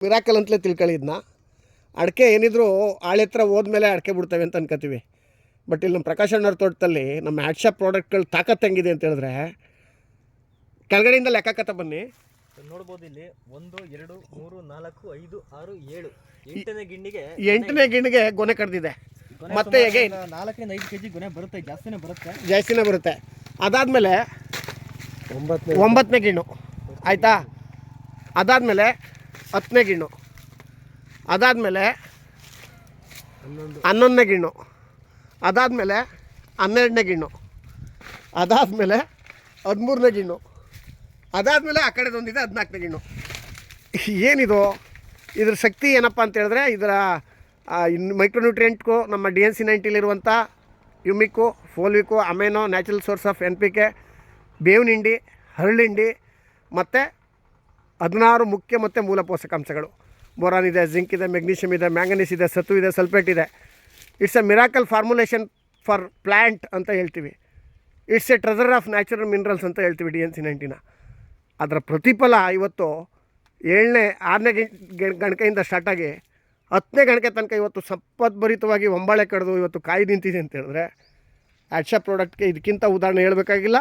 Miracle ಅಂತಲೇ ತಿಳ್ಕೊಳ್ಳಿದ್ನ. ಅಡಿಕೆ ಏನಿದ್ರು ಆಳೆ ಹತ್ರ ಹೋದ್ಮೇಲೆ ಅಡಿಕೆ ಬಿಡ್ತವೆ ಅಂತ ಅನ್ಕೋತೀವಿ. ಬಟ್ ಇಲ್ಲಿ ನಮ್ಮ ಪ್ರಕಾಶ್ ಅಣ್ಣವ್ರ ತೋಟದಲ್ಲಿ ನಮ್ಮ ಹ್ಯಾಡ್ಶಾಪ್ ಪ್ರಾಡಕ್ಟ್ಗಳು ತಾಕತ್ತು ಹೆಂಗಿದೆ ಅಂತ ಹೇಳಿದ್ರೆ, ಕೆಳಗಡೆಯಿಂದ ಲೆಕ್ಕಕತ್ತ ಬನ್ನಿ. ನೋಡ್ಬೋದು ಇಲ್ಲಿ 1 2 3 4 5 6 7 8ನೇ ಗಿಣ್ಣಿಗೆ ಗೊನೆ ಕಡ್ದಿದೆ. ಮತ್ತೆ ಹೇಗೆ 4 ರಿಂದ 5 kg ಗೊನೆ ಬರುತ್ತೆ, ಜಾಸ್ತಿನೇ ಬರುತ್ತೆ. ಅದಾದಮೇಲೆ 9ನೇ ಗಿಣ್ಣು ಆಯಿತಾ. ಅದಾದಮೇಲೆ 10ನೇ ಗಿಣ್ಣು, ಅದಾದಮೇಲೆ 11ನೇ ಗಿಣ್ಣು, ಅದಾದಮೇಲೆ 12ನೇ ಗಿಣ್ಣು, ಅದಾದಮೇಲೆ 13ನೇ ಗಿಣ್ಣು, ಅದಾದಮೇಲೆ ಆ ಕಡೆದೊಂದಿದೆ 14ನೇ ಗಿಣ್ಣು. ಏನಿದು ಇದ್ರ ಶಕ್ತಿ ಏನಪ್ಪ ಅಂತ ಹೇಳಿದ್ರೆ, ಇದರ ಮೈಕ್ರೋನ್ಯೂಟ್ರಿಯೆಂಟ್ಗೂ ನಮ್ಮ DNC 90ಲಿರುವಂಥ humic, fulvic, amino, natural source of NPK, ಬೇವಿನ ಹಿಂಡಿ, ಹರಳಿಂಡಿ ಮತ್ತು 16 ಮುಖ್ಯ ಮತ್ತು ಮೂಲ ಪೋಷಕಾಂಶಗಳು. ಬೋರಾನ್ ಇದೆ, ಜಿಂಕ್ ಇದೆ, ಮೆಗ್ನೀಷಿಯಮ್ ಇದೆ, ಮ್ಯಾಂಗನೀಸ್ ಇದೆ, ಸತು ಇದೆ, ಸಲ್ಫೇಟ್ ಇದೆ. It's A miracle formulation for plant ಅಂತ ಹೇಳ್ತೀವಿ. It's A treasure of natural minerals ಅಂತ ಹೇಳ್ತೀವಿ DNC 90ನ. ಅದರ ಪ್ರತಿಫಲ ಇವತ್ತು 7ನೇ 6ನೇ ಗಣಕೆಯಿಂದ ಸ್ಟಾರ್ಟಾಗಿ 10ನೇ ಗಣಕೆ ತನಕ ಇವತ್ತು ಸಂಪದ್ಭರಿತವಾಗಿ ಒಂಬಾಳೆ ಕಡ್ದು ಇವತ್ತು ಕಾಯಿ ನಿಂತಿದೆ ಅಂತ ಹೇಳಿದ್ರೆ, ಹ್ಯಾಡ್ಶಾಪ್ ಪ್ರಾಡಕ್ಟ್ಗೆ ಇದಕ್ಕಿಂತ ಉದಾಹರಣೆ ಹೇಳಬೇಕಾಗಿಲ್ಲ.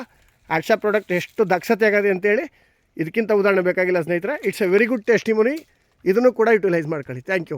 ಹ್ಯಾಡ್ಶಾಪ್ ಪ್ರಾಡಕ್ಟ್ ಎಷ್ಟು ದಕ್ಷತೆ ಆಗಿದೆ ಅಂತೇಳಿ ಇದಕ್ಕಿಂತ ಉದಾಹರಣೆ ಬೇಕಾಗಿಲ್ಲ ಸ್ನೇಹಿತರೆ. It's a very good testimony. ಇದನ್ನು ಕೂಡ ಯುಟಿಲೈಸ್ ಮಾಡ್ಕೊಳ್ಳಿ. Thank you.